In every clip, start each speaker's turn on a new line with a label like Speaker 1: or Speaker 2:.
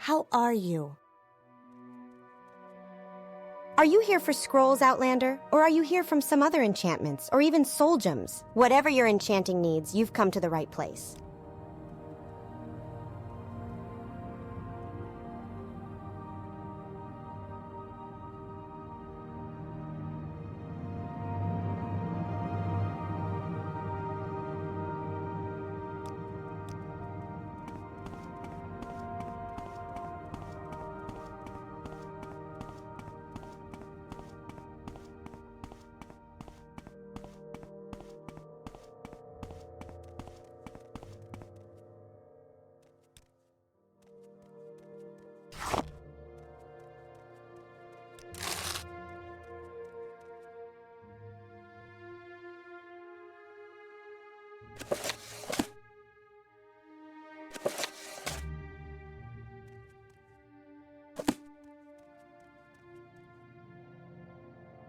Speaker 1: How are you? Are you here for scrolls, Outlander? Or are you here from some other enchantments, or even soul gems? Whatever your enchanting needs, you've come to the right place.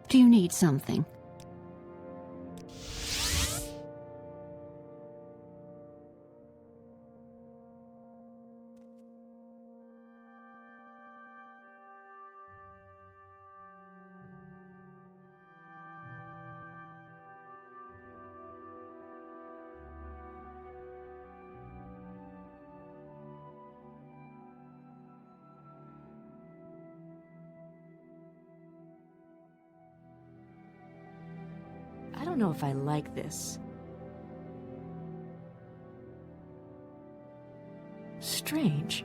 Speaker 2: Do you need something?
Speaker 3: I don't know if I like this. Strange.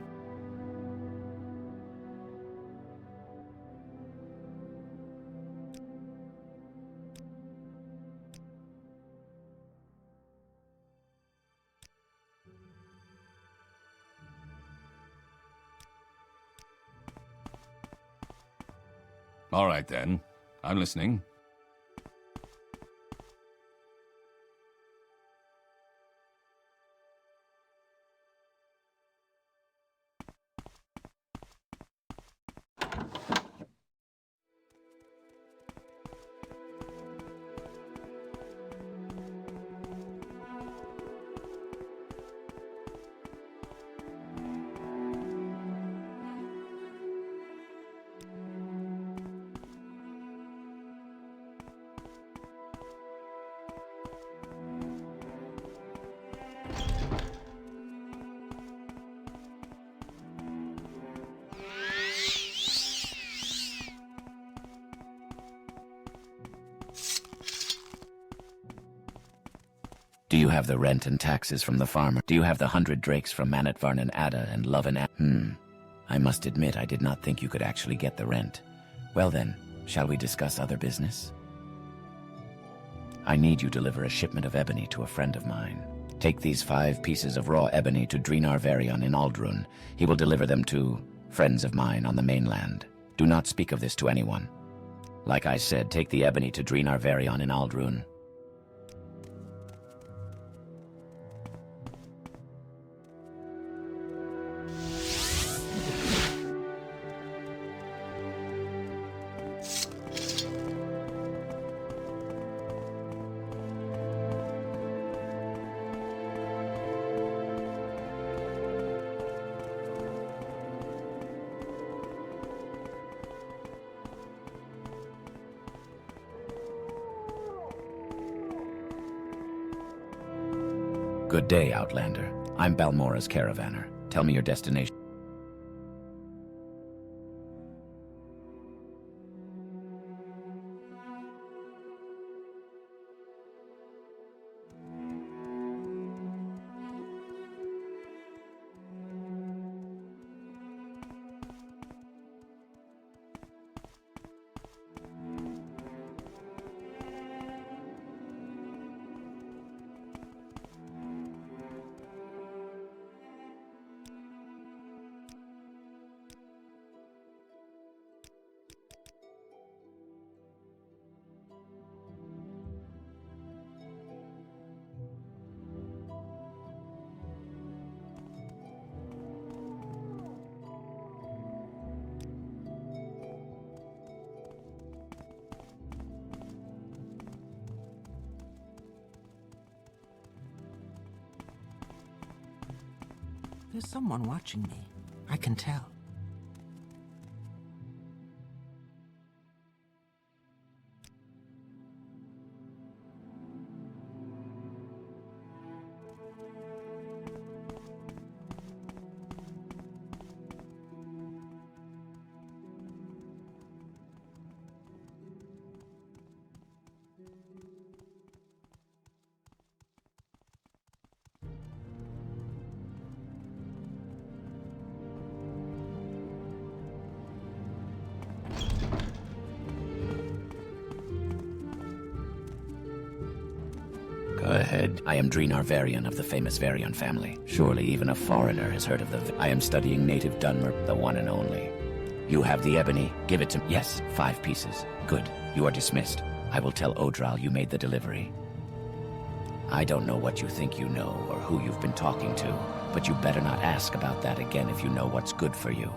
Speaker 4: All right, then. I'm listening.
Speaker 5: Do you have the rent and taxes from the farmer? Do you have the 100 drakes from Manatvarn and Ada and Love and I must admit I did not think you could actually get the rent. Well then, shall we discuss other business? I need you to deliver a shipment of ebony to a friend of mine. Take these 5 pieces of raw ebony to Drinar Varian in Aldrun. He will deliver them to friends of mine on the mainland. Do not speak of this to anyone. Like I said, take the ebony to Drinar Varian in Aldrun. Good day, Outlander. I'm Balmora's caravaner. Tell me your destination.
Speaker 6: There's someone watching me. I can tell.
Speaker 5: ahead. I am Drinar Varian of the famous Varian family. Surely even a foreigner has heard of the... I am studying native Dunmer, the one and only. You have the ebony. Give it to... Yes, 5 pieces. Good. You are dismissed. I will tell Odral you made the delivery. I don't know what you think you know or who you've been talking to, but you better not ask about that again if you know what's good for you.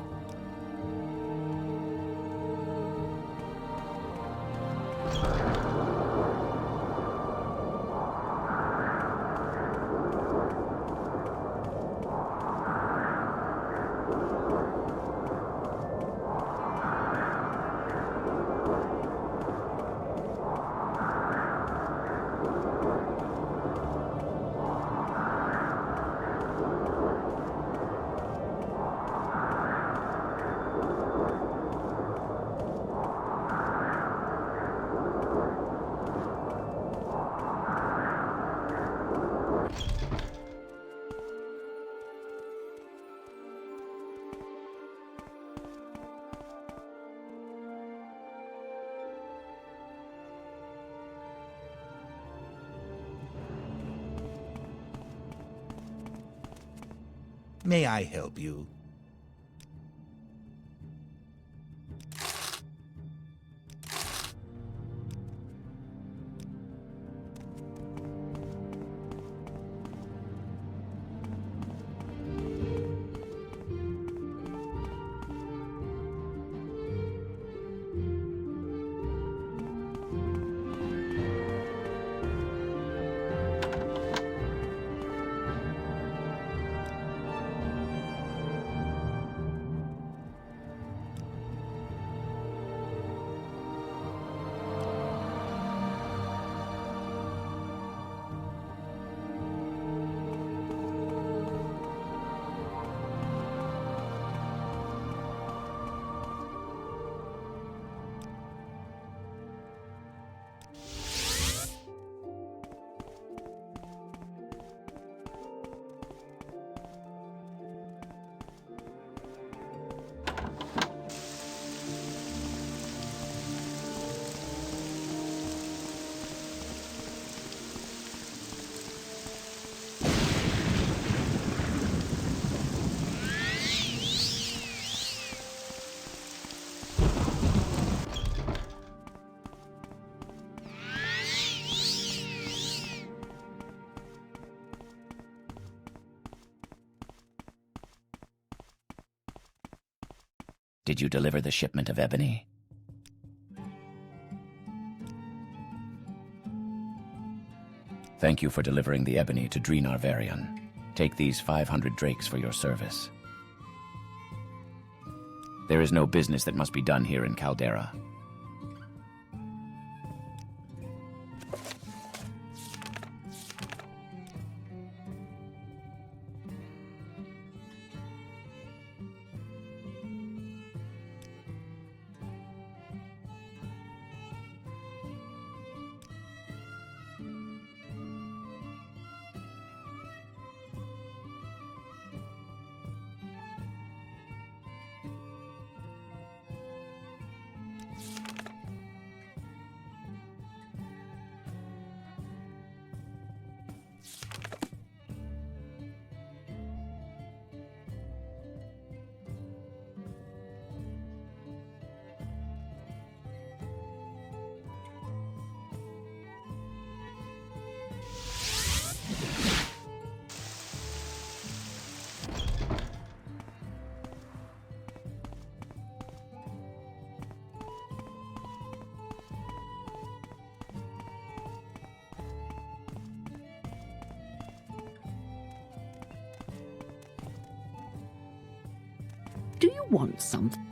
Speaker 6: May I help you?
Speaker 5: Did you deliver the shipment of ebony? Thank you for delivering the ebony to Drinar Varian. Take these 500 drakes for your service. There is no business that must be done here in Caldera.
Speaker 2: Do you want something?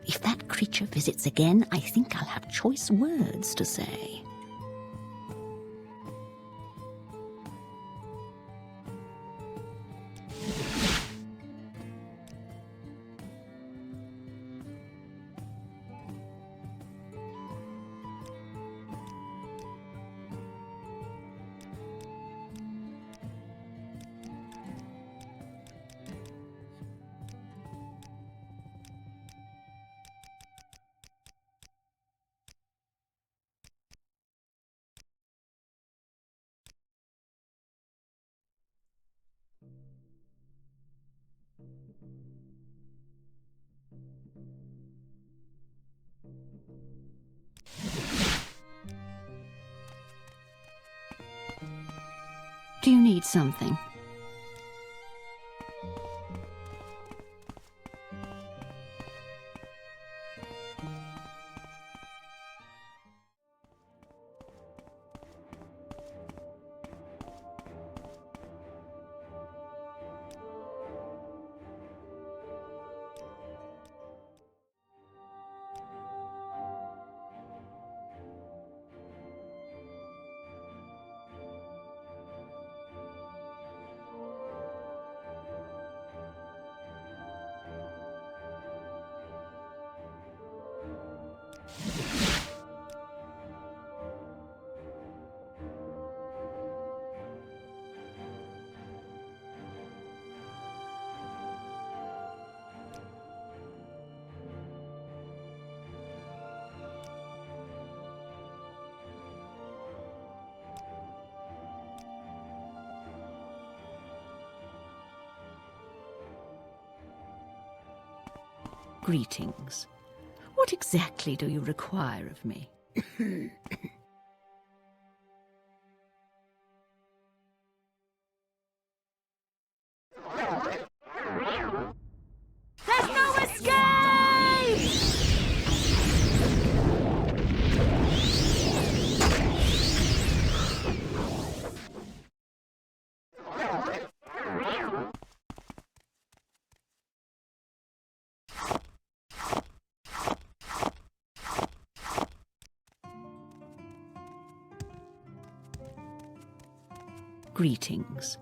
Speaker 2: If that creature visits again, I think I'll have choice words to say. Do you need something? Greetings. What exactly do you require of me?
Speaker 3: There's no escape!
Speaker 2: Greetings.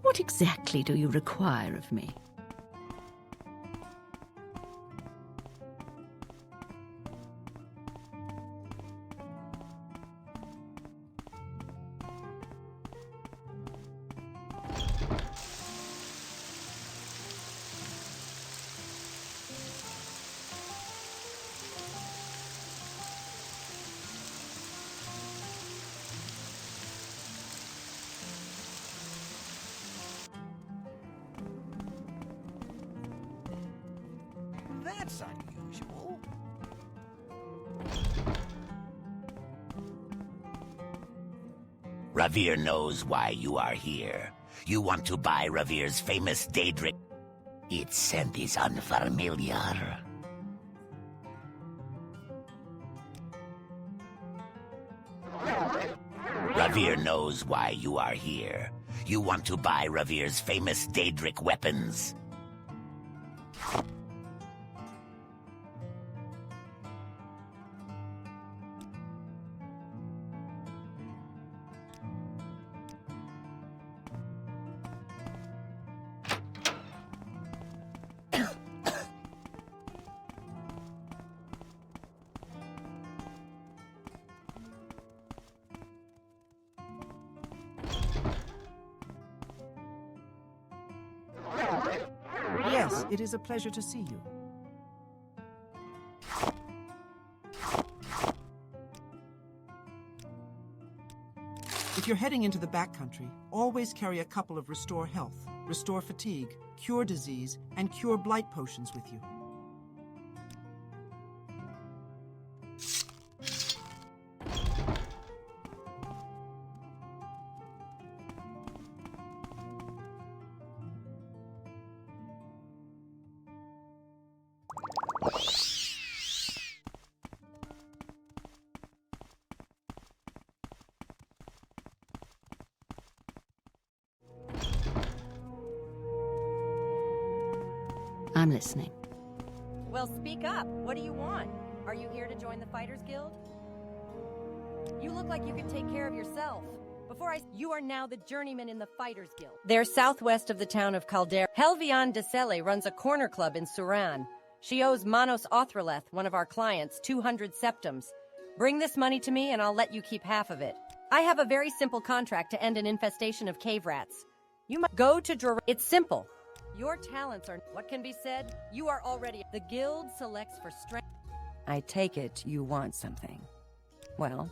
Speaker 2: What exactly do you require of me?
Speaker 6: That's unusual.
Speaker 7: Ravir knows why you are here. You want to buy Ravir's famous Daedric. Its scent is unfamiliar. Ravir knows why you are here. You want to buy Ravir's famous Daedric weapons.
Speaker 8: Yes, it is a pleasure to see you. If you're heading into the backcountry, always carry a couple of Restore Health, Restore Fatigue, Cure Disease, and Cure Blight potions with you.
Speaker 2: I'm listening.
Speaker 9: Well, speak up. What do you want? Are you here to join the Fighters Guild? You look like you could take care of yourself. You are now the journeyman in the Fighters Guild. They're southwest of the town of Caldera. Helviane de Selle runs a corner club in Suran. She owes Manos Othreleth, one of our clients, 200 septums. Bring this money to me and I'll let you keep half of it. I have a very simple contract to end an infestation of cave rats. You must go to It's simple. Your talents are... What can be said? You are already... The guild selects for strength. I take it you want something. Well,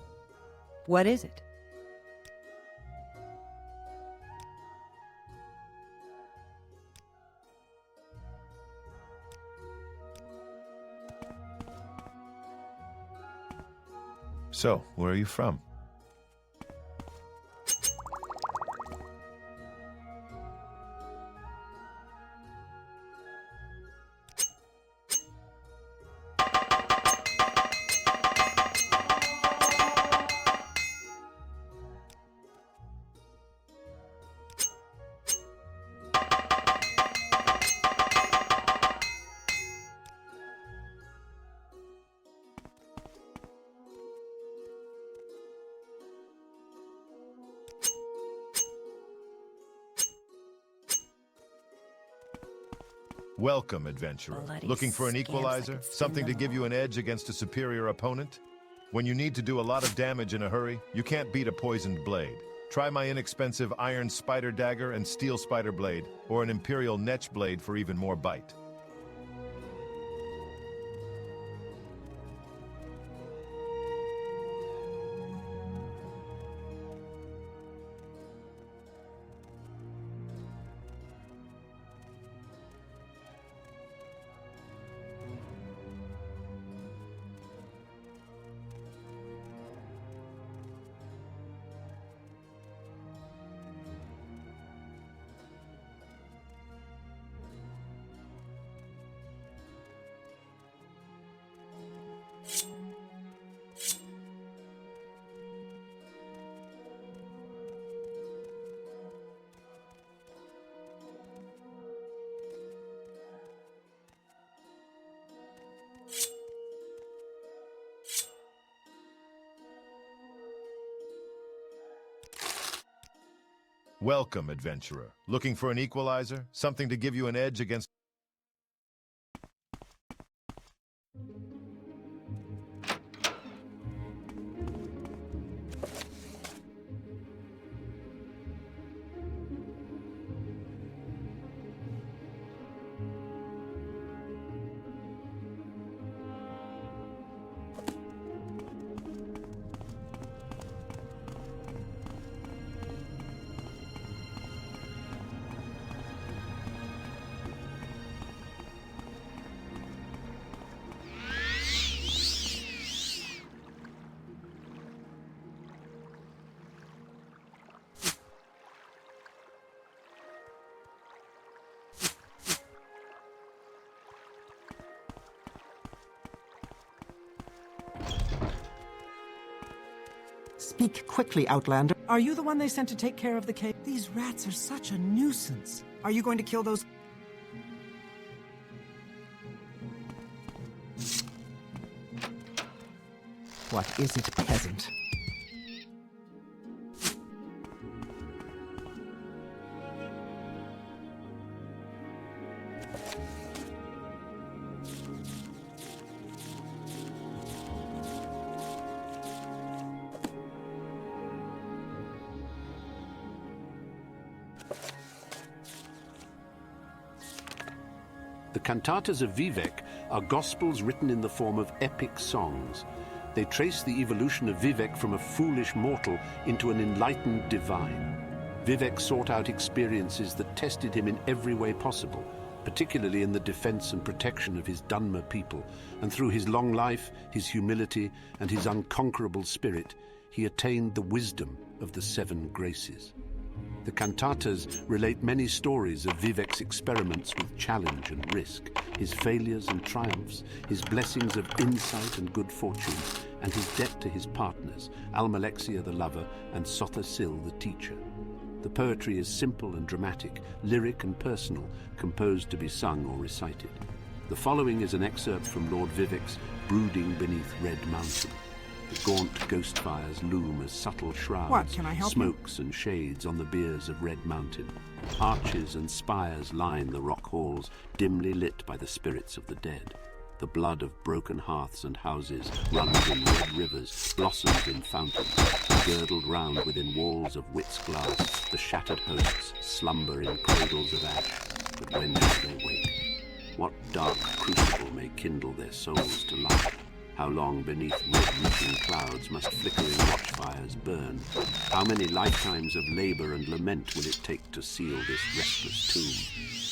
Speaker 9: what is it?
Speaker 10: So, where are you from? Welcome, adventurer. Looking for an equalizer? Something to give you an edge against a superior opponent? When you need to do a lot of damage in a hurry, you can't beat a poisoned blade. Try my inexpensive iron spider dagger and steel spider blade, or an imperial netch blade for even more bite. Welcome, adventurer. Looking for an equalizer? Something to give you an edge against...
Speaker 8: Speak quickly, Outlander. Are you the one they sent to take care of the cave? These rats are such a nuisance. Are you going to kill those... What is it, peasant?
Speaker 11: The cantatas of Vivec are gospels written in the form of epic songs. They trace the evolution of Vivec from a foolish mortal into an enlightened divine. Vivec sought out experiences that tested him in every way possible, particularly in the defense and protection of his Dunmer people, and through his long life, his humility, and his unconquerable spirit, he attained the wisdom of the 7 graces. The cantatas relate many stories of Vivec's experiments with challenge and risk, his failures and triumphs, his blessings of insight and good fortune, and his debt to his partners, Almalexia the lover and Sotha Sil the teacher. The poetry is simple and dramatic, lyric and personal, composed to be sung or recited. The following is an excerpt from Lord Vivek's Brooding Beneath Red Mountain. The gaunt ghost fires loom as subtle shrouds,
Speaker 8: What, can I help you?
Speaker 11: smokes and shades on the biers of Red Mountain. Arches and spires line the rock halls, dimly lit by the spirits of the dead. The blood of broken hearths and houses runs in red rivers, blossoms in fountains. Girdled round within walls of wit's glass, the shattered hosts slumber in cradles of ash. But when shall they wake? What dark crucible may kindle their souls to life? How long beneath red-reaching clouds must flickering watchfires burn? How many lifetimes of labor and lament will it take to seal this restless tomb?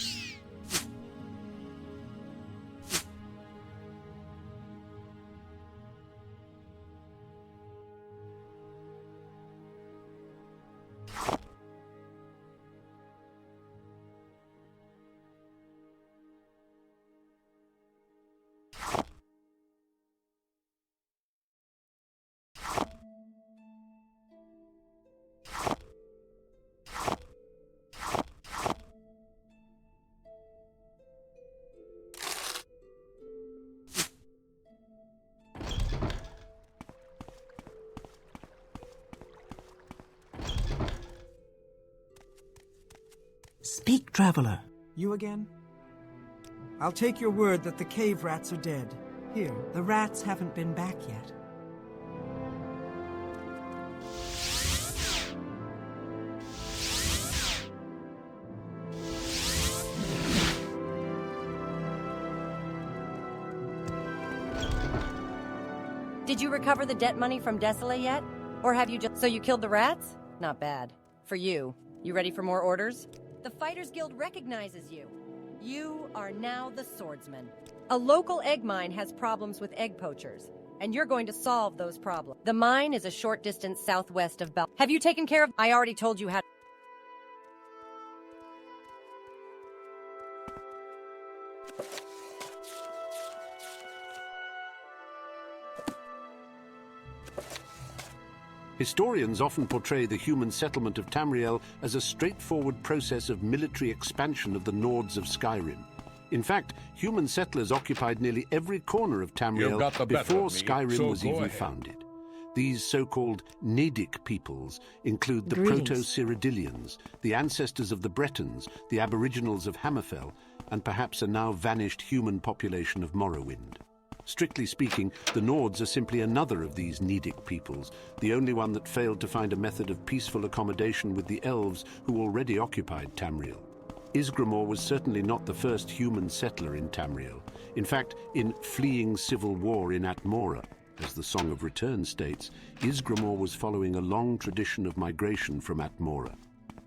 Speaker 8: Speak, traveler. You again? I'll take your word that the cave rats are dead. Here, the rats haven't been back yet.
Speaker 9: Did you recover the debt money from Desolate yet? Or have you just... So you killed the rats? Not bad. For you. You ready for more orders? The Fighters Guild recognizes you. You are now the swordsman. A local egg mine has problems with egg poachers, and you're going to solve those problems. The mine is a short distance southwest of Bel... Have you taken care of... I already told you how...
Speaker 11: Historians often portray the human settlement of Tamriel as a straightforward process of military expansion of the Nords of Skyrim. In fact, human settlers occupied nearly every corner of Tamriel before Skyrim was even founded. These so-called Nedic peoples include the Proto-Cyrodiilians, the ancestors of the Bretons, the Aboriginals of Hammerfell, and perhaps a now vanished human population of Morrowind. Strictly speaking, the Nords are simply another of these Nedic peoples, the only one that failed to find a method of peaceful accommodation with the elves who already occupied Tamriel. Ysgramor was certainly not the first human settler in Tamriel. In fact, in Fleeing Civil War in Atmora, as the Song of Return states, Ysgramor was following a long tradition of migration from Atmora.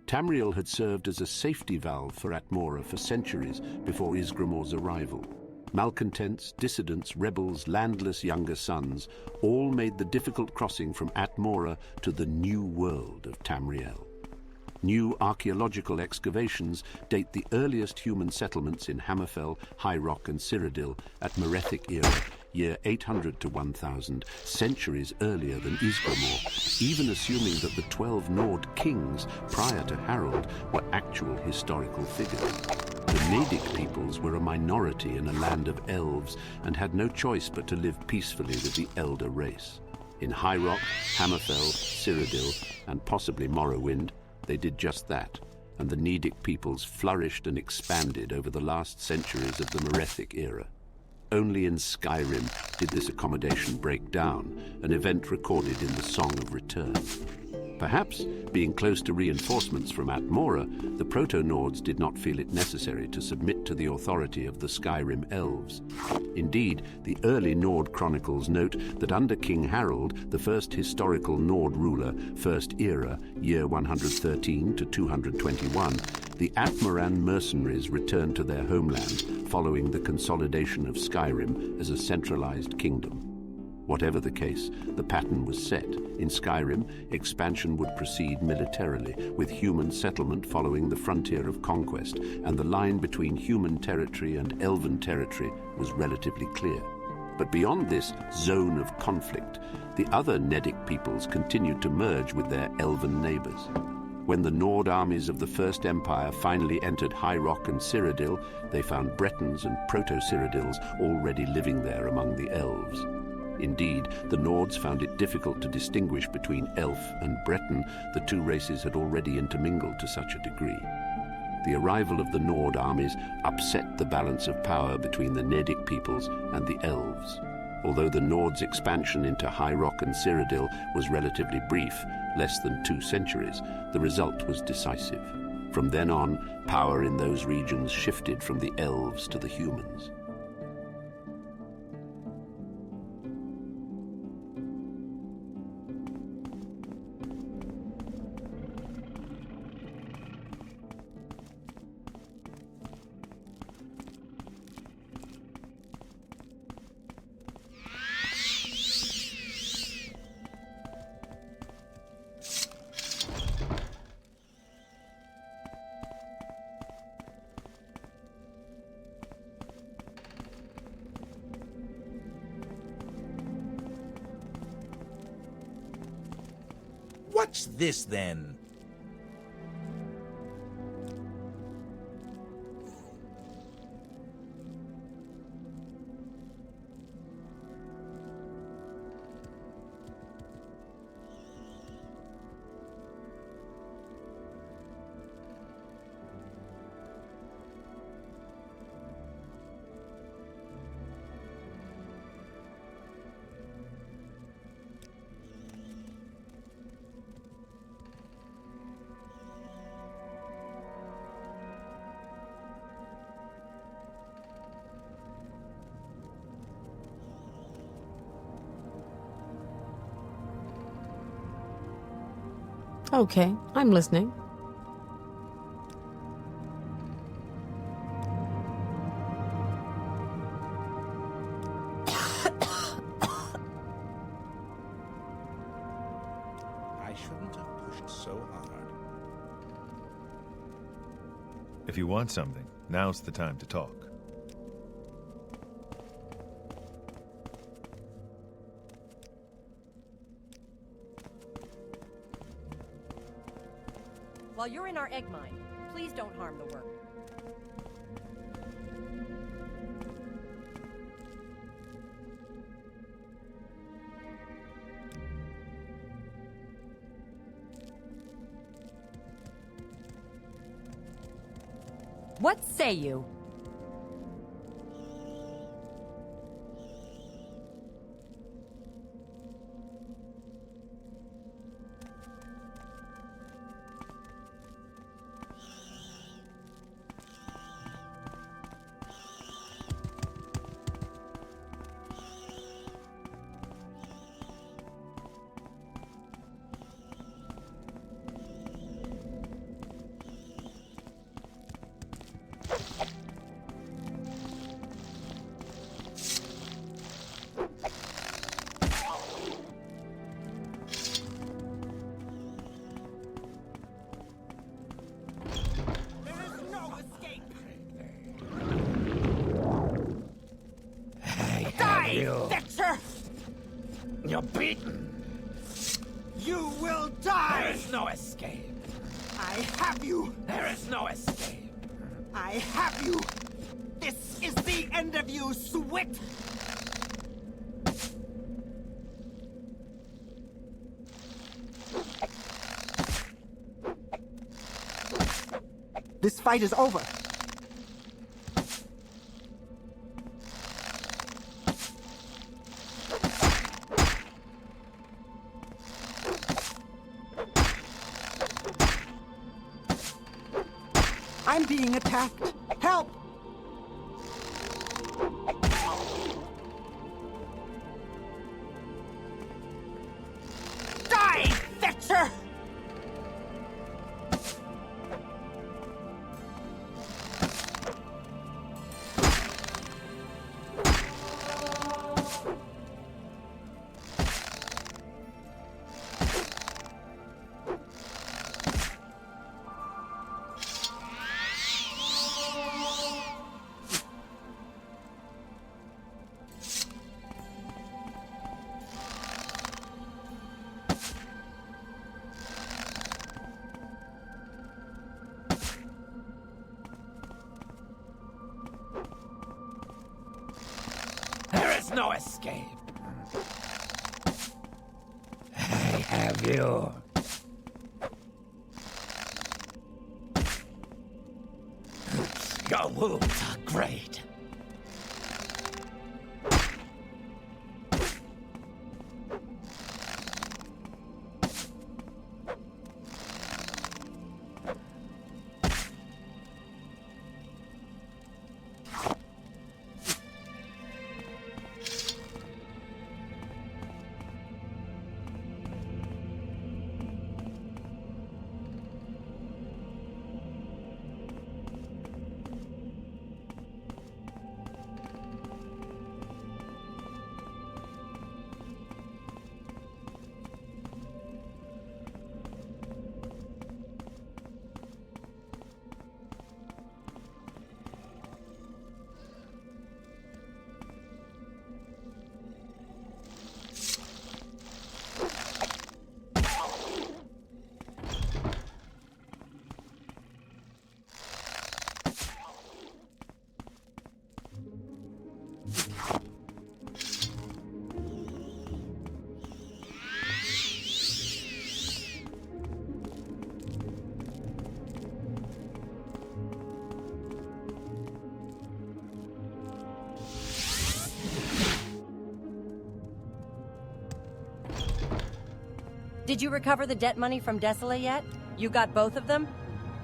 Speaker 11: Tamriel had served as a safety valve for Atmora for centuries before Ysgramor's arrival. Malcontents, dissidents, rebels, landless younger sons all made the difficult crossing from Atmora to the new world of Tamriel. New archaeological excavations date the earliest human settlements in Hammerfell, High Rock and Cyrodiil at Merethic era, year 800 to 1000, centuries earlier than Ysgramor, even assuming that the 12 Nord kings prior to Harald were actual historical figures. The Nedic peoples were a minority in a land of elves and had no choice but to live peacefully with the elder race. In High Rock, Hammerfell, Cyrodiil, and possibly Morrowind, they did just that, and the Nedic peoples flourished and expanded over the last centuries of the Merethic era. Only in Skyrim did this accommodation break down, an event recorded in the Song of Return. Perhaps, being close to reinforcements from Atmora, the Proto-Nords did not feel it necessary to submit to the authority of the Skyrim elves. Indeed, the early Nord chronicles note that under King Harald, the first historical Nord ruler, First Era, year 113 to 221, the Atmoran mercenaries returned to their homeland following the consolidation of Skyrim as a centralized kingdom. Whatever the case, the pattern was set. In Skyrim, expansion would proceed militarily, with human settlement following the frontier of conquest, and the line between human territory and elven territory was relatively clear. But beyond this zone of conflict, the other Nedic peoples continued to merge with their elven neighbors. When the Nord armies of the First Empire finally entered High Rock and Cyrodiil, they found Bretons and Proto-Cyrodiils already living there among the elves. Indeed, the Nords found it difficult to distinguish between elf and Breton. The two races had already intermingled to such a degree. The arrival of the Nord armies upset the balance of power between the Nedic peoples and the elves. Although the Nords' expansion into High Rock and Cyrodiil was relatively brief, less than 2 centuries, the result was decisive. From then on, power in those regions shifted from the elves to the humans.
Speaker 6: What's this, then?
Speaker 3: Okay, I'm listening.
Speaker 6: I shouldn't have pushed so hard.
Speaker 10: If you want something, now's the time to talk.
Speaker 9: While you're in our egg mine, please don't harm the work. What say you?
Speaker 6: Fixer! You're beaten. You will die! There is no escape. I have you. There is no escape. I have you. This is the end of you, Swit!
Speaker 8: This fight is over. I'm being attacked. Help!
Speaker 6: Die, Fetcher! no escape. I have you. Your wounds are great.
Speaker 9: Did you recover the debt money from Desolate yet? You got both of them?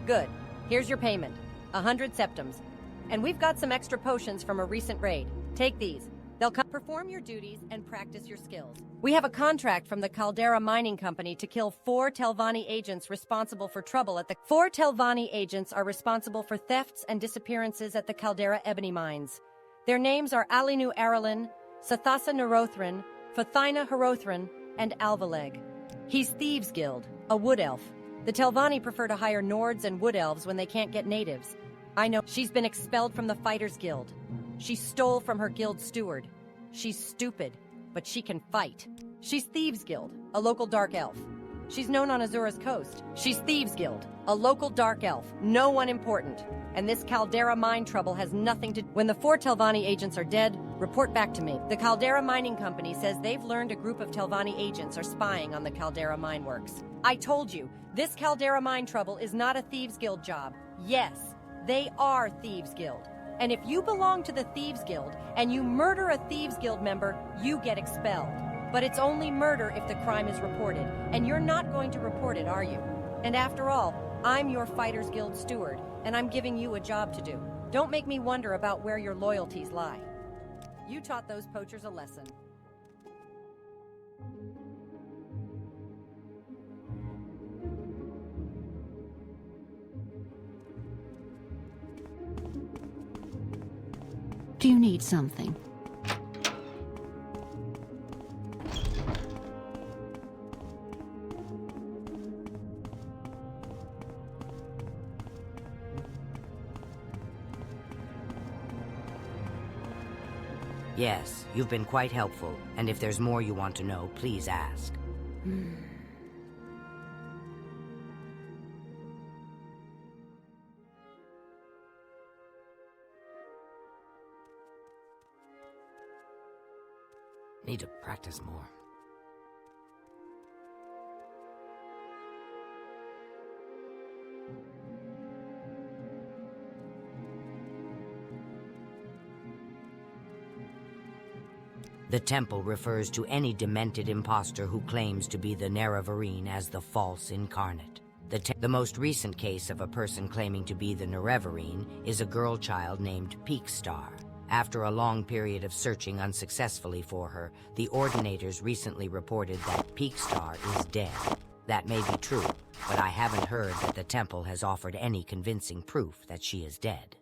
Speaker 9: Good. Here's your payment. 100 septums. And we've got some extra potions from a recent raid. Take these. They'll perform your duties and practice your skills. We have a contract from the Caldera Mining Company to kill 4 Telvanni agents responsible for trouble at the... 4 Telvanni agents are responsible for thefts and disappearances at the Caldera Ebony Mines. Their names are Alinu Aralin, Sathasa Nerothrin, Fathina Herothrin, and Alvaleg. He's Thieves Guild, a wood elf. The Telvanni prefer to hire Nords and wood elves when they can't get natives. I know she's been expelled from the Fighters Guild. She stole from her guild steward. She's stupid, but she can fight. She's Thieves Guild, a local dark elf. She's known on Azura's coast. She's Thieves Guild, a local dark elf, no one important. And this Caldera mine trouble has nothing to... When the 4 Telvanni agents are dead, report back to me. The Caldera Mining Company says they've learned a group of Telvanni agents are spying on the Caldera Mine Works. I told you, this Caldera mine trouble is not a Thieves Guild job. Yes, they are Thieves Guild. And if you belong to the Thieves Guild and you murder a Thieves Guild member, you get expelled. But it's only murder if the crime is reported, and you're not going to report it, are you? And after all, I'm your Fighters Guild steward, and I'm giving you a job to do. Don't make me wonder about where your loyalties lie. You taught those poachers a lesson.
Speaker 2: Do you need something?
Speaker 12: Yes, you've been quite helpful, and if there's more you want to know, please ask. Need to practice more. The temple refers to any demented impostor who claims to be the Nerevarine as the false incarnate. The most recent case of a person claiming to be the Nerevarine is a girl child named Peakstar. After a long period of searching unsuccessfully for her, the Ordinators recently reported that Peakstar is dead. That may be true, but I haven't heard that the temple has offered any convincing proof that she is dead.